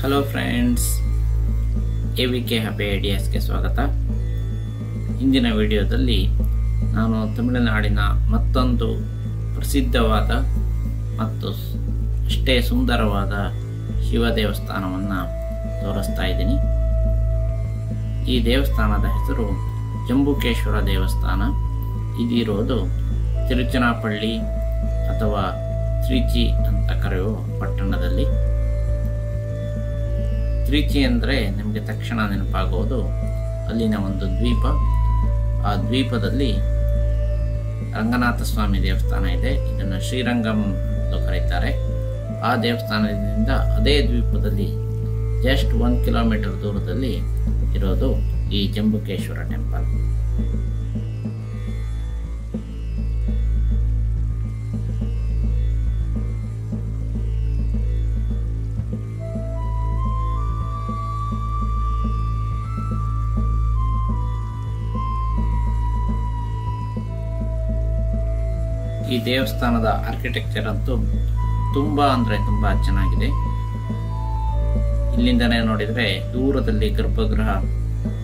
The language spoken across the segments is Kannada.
ಹಲೋ ಫ್ರೆಂಡ್ಸ್, AVK ಹ್ಯಾಪಿ ಐಡಿಯಾಸ್ಗೆ ಸ್ವಾಗತ. ಇಂದಿನ ವಿಡಿಯೋದಲ್ಲಿ ನಾನು ತಮಿಳುನಾಡಿನ ಮತ್ತೊಂದು ಪ್ರಸಿದ್ಧವಾದ ಮತ್ತು ಅಷ್ಟೇ ಸುಂದರವಾದ ಶಿವ ದೇವಸ್ಥಾನವನ್ನು ತೋರಿಸ್ತಾ ಇದ್ದೀನಿ. ಈ ದೇವಸ್ಥಾನದ ಹೆಸರು ಜಂಬುಕೇಶ್ವರ ದೇವಸ್ಥಾನ. ಇದಿರೋದು ತಿರುಚನಾಪಳ್ಳಿ ಅಥವಾ ತ್ರಿಚಿ ಅಂತ ಕರೆಯುವ ಪಟ್ಟಣದಲ್ಲಿ. ತ್ರಿಚಿ ಅಂದರೆ ನಿಮಗೆ ತಕ್ಷಣ ನೆನಪಾಗುವುದು ಅಲ್ಲಿನ ಒಂದು ದ್ವೀಪ. ಆ ದ್ವೀಪದಲ್ಲಿ ರಂಗನಾಥ ಸ್ವಾಮಿ ದೇವಸ್ಥಾನ ಇದೆ. ಇದನ್ನು ಶ್ರೀರಂಗಂ ಎಂದು ಕರೀತಾರೆ. ಆ ದೇವಸ್ಥಾನದಿಂದ ಅದೇ ದ್ವೀಪದಲ್ಲಿ ಜಸ್ಟ್ 1 ಕಿಲೋಮೀಟರ್ ದೂರದಲ್ಲಿ ಇರೋದು ಈ ಜಂಬುಕೇಶ್ವರ ಟೆಂಪಲ್. ಈ ದೇವಸ್ಥಾನದ ಆರ್ಕಿಟೆಕ್ಚರ್ ಅಂತೂ ತುಂಬಾ ಚೆನ್ನಾಗಿದೆ. ಇಲ್ಲಿಂದನೇ ನೋಡಿದ್ರೆ ದೂರದಲ್ಲಿ ಗರ್ಭಗೃಹ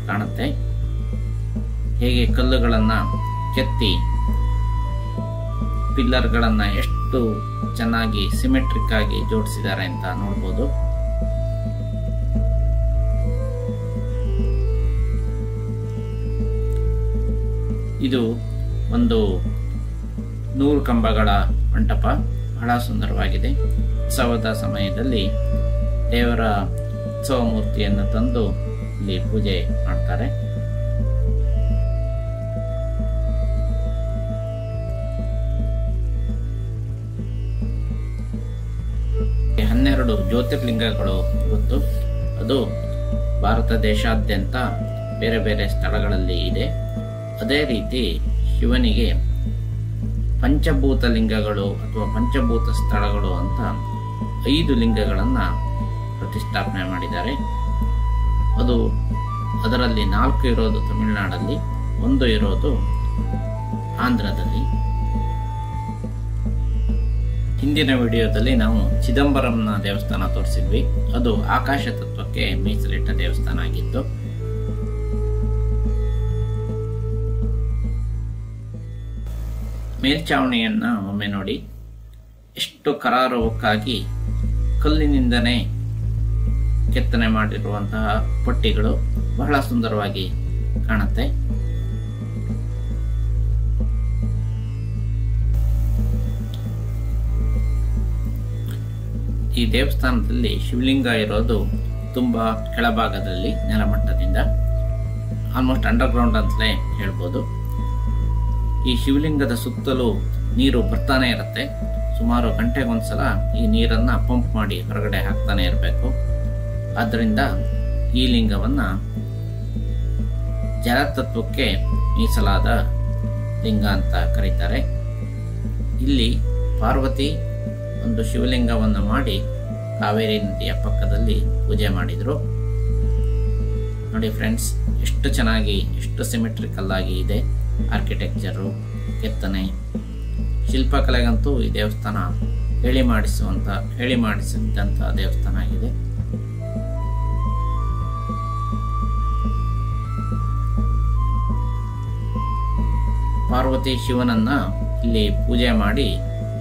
ಕಾಣುತ್ತೆ. ಹೇಗೆ ಕಲ್ಲುಗಳನ್ನ ಕೆತ್ತಿ ಪಿಲ್ಲರ್ಗಳನ್ನ ಎಷ್ಟು ಚೆನ್ನಾಗಿ ಸಿಮೆಟ್ರಿಕ್ ಆಗಿ ಜೋಡಿಸಿದ್ದಾರೆ ಅಂತ ನೋಡ್ಬೋದು. ಇದು ಒಂದು 100 ಕಂಬಗಳ ಮಂಟಪ, ಬಹಳ ಸುಂದರವಾಗಿದೆ. ಉತ್ಸವದ ಸಮಯದಲ್ಲಿ ದೇವರ ಉತ್ಸವ ಮೂರ್ತಿಯನ್ನು ತಂದು ಇಲ್ಲಿ ಪೂಜೆ ಮಾಡ್ತಾರೆ. ಹನ್ನೆರಡು ಜ್ಯೋತಿರ್ಲಿಂಗಗಳು ಗೊತ್ತು. ಅದು ಭಾರತ ದೇಶಾದ್ಯಂತ ಬೇರೆ ಬೇರೆ ಸ್ಥಳಗಳಲ್ಲಿ ಇದೆ. ಅದೇ ರೀತಿ ಶಿವನಿಗೆ ಪಂಚಭೂತ ಲಿಂಗಗಳು ಅಥವಾ ಪಂಚಭೂತ ಸ್ಥಳಗಳು ಅಂತ 5 ಲಿಂಗಗಳನ್ನ ಪ್ರತಿಷ್ಠಾಪನೆ ಮಾಡಿದ್ದಾರೆ. ಅದರಲ್ಲಿ 4 ಇರೋದು ತಮಿಳುನಾಡಲ್ಲಿ, 1 ಇರೋದು ಆಂಧ್ರದಲ್ಲಿ. ಹಿಂದಿನ ವಿಡಿಯೋದಲ್ಲಿ ನಾವು ಚಿದಂಬರಂನ ದೇವಸ್ಥಾನ ತೋರಿಸಿದ್ವಿ. ಅದು ಆಕಾಶ ತತ್ವಕ್ಕೆ ಮೀಸಲಿಟ್ಟ ದೇವಸ್ಥಾನ ಆಗಿತ್ತು. ಮೇಲ್ಛಾವಣಿಯನ್ನ ಒಮ್ಮೆ ನೋಡಿ. ಎಷ್ಟು ಕರಾರುವಕ್ಕಾಗಿ ಕಲ್ಲಿನಿಂದನೇ ಕೆತ್ತನೆ ಮಾಡಿರುವಂತಹ ಪಟ್ಟಿಗಳು ಬಹಳ ಸುಂದರವಾಗಿ ಕಾಣುತ್ತೆ. ಈ ದೇವಸ್ಥಾನದಲ್ಲಿ ಶಿವಲಿಂಗ ಇರೋದು ತುಂಬಾ ಕೆಳಭಾಗದಲ್ಲಿ, ನೆಲಮಟ್ಟದಿಂದ, ಆಲ್ಮೋಸ್ಟ್ ಅಂಡರ್ಗ್ರೌಂಡ್ ಅಂತಲೇ ಹೇಳ್ಬೋದು. ಈ ಶಿವಲಿಂಗದ ಸುತ್ತಲೂ ನೀರು ಬರ್ತಾನೆ ಇರುತ್ತೆ. ಸುಮಾರು ಗಂಟೆಗೊಂದ್ಸಲ ಈ ನೀರನ್ನ ಪಂಪ್ ಮಾಡಿ ಹೊರಗಡೆ ಹಾಕ್ತಾನೆ ಇರಬೇಕು. ಆದ್ದರಿಂದ ಈ ಲಿಂಗವನ್ನ ಜಲತತ್ವಕ್ಕೆ ಮೀಸಲಾದ ಲಿಂಗ ಅಂತ ಕರೀತಾರೆ. ಇಲ್ಲಿ ಪಾರ್ವತಿ ಒಂದು ಶಿವಲಿಂಗವನ್ನು ಮಾಡಿ ಕಾವೇರಿ ನದಿಯ ಪಕ್ಕದಲ್ಲಿ ಪೂಜೆ ಮಾಡಿದ್ರು. ನೋಡಿ ಫ್ರೆಂಡ್ಸ್, ಎಷ್ಟು ಚೆನ್ನಾಗಿ, ಎಷ್ಟು ಸಿಮೆಟ್ರಿಕಲ್ ಆಗಿ ಇದೆ ಆರ್ಕಿಟೆಕ್ಚರು, ಕೆತ್ತನೆ, ಶಿಲ್ಪಕಲೆಗಂತೂ ಈ ದೇವಸ್ಥಾನ ಹೇಳಿ ಮಾಡಿಸಿದಂಥ ದೇವಸ್ಥಾನ ಆಗಿದೆ. ಪಾರ್ವತಿ ಶಿವನನ್ನ ಇಲ್ಲಿ ಪೂಜೆ ಮಾಡಿ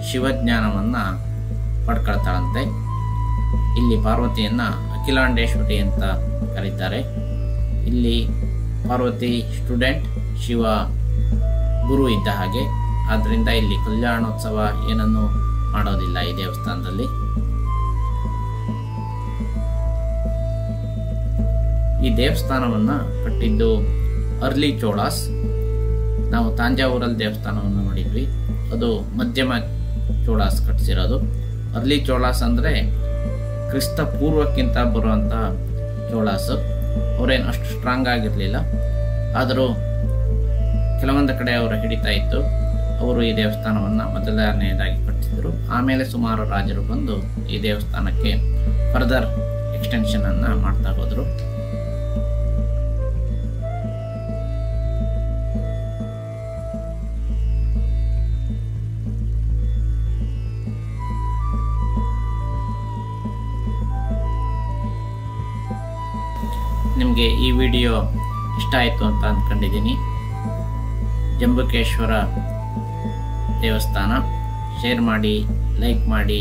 ಶಿವಜ್ಞಾನವನ್ನ ಪಡ್ಕೊಳ್ತಾಳಂತೆ. ಇಲ್ಲಿ ಪಾರ್ವತಿಯನ್ನ ಅಖಿಲಾಂಡೇಶ್ವರಿ ಅಂತ ಕರೀತಾರೆ. ಇಲ್ಲಿ ಪಾರ್ವತಿ ಸ್ಟೂಡೆಂಟ್, ಶಿವ ಗುರು ಇದ್ದ ಹಾಗೆ. ಆದ್ರಿಂದ ಇಲ್ಲಿ ಕಲ್ಯಾಣೋತ್ಸವ ಏನನ್ನು ಮಾಡೋದಿಲ್ಲ ಈ ದೇವಸ್ಥಾನದಲ್ಲಿ. ಈ ದೇವಸ್ಥಾನವನ್ನ ಕಟ್ಟಿದ್ದು ಅರ್ಲಿ ಚೋಳಾಸ್. ನಾವು ತಾಂಜಾವೂರಲ್ಲಿ ದೇವಸ್ಥಾನವನ್ನು ನೋಡಿದ್ವಿ, ಅದು ಮಧ್ಯಮ ಚೋಳಾಸ್ ಕಟ್ಟಿಸಿರೋದು. ಅರ್ಲಿ ಚೋಳಾಸ್ ಅಂದ್ರೆ ಕ್ರಿಸ್ತ ಪೂರ್ವಕ್ಕಿಂತ ಬರುವಂತಹ ಚೋಳಾಸ್. ಅವರೇನು ಅಷ್ಟು ಸ್ಟ್ರಾಂಗ್ ಆಗಿರಲಿಲ್ಲ, ಆದರೂ ಕೆಲವೊಂದು ಕಡೆ ಅವರ ಹಿಡಿತಾ ಇತ್ತು. ಅವರು ಈ ದೇವಸ್ಥಾನವನ್ನು ಮೊದಲನೆಯದಾಗಿ ಕಟ್ಟಿಸಿದರು. ಆಮೇಲೆ ಸುಮಾರು ರಾಜರು ಬಂದು ಈ ದೇವಸ್ಥಾನಕ್ಕೆ ಫರ್ದರ್ ಎಕ್ಸ್ಟೆನ್ಷನ್ ಅನ್ನ ಮಾಡ್ತಾ ಹೋದರು. ನಿಮಗೆ ಈ ವಿಡಿಯೋ ಇಷ್ಟ ಆಯಿತು ಅಂತ ಅಂದ್ಕೊಂಡಿದ್ದೀನಿ. ಜಂಬುಕೇಶ್ವರ ದೇವಸ್ಥಾನ ಶೇರ್ ಮಾಡಿ, ಲೈಕ್ ಮಾಡಿ.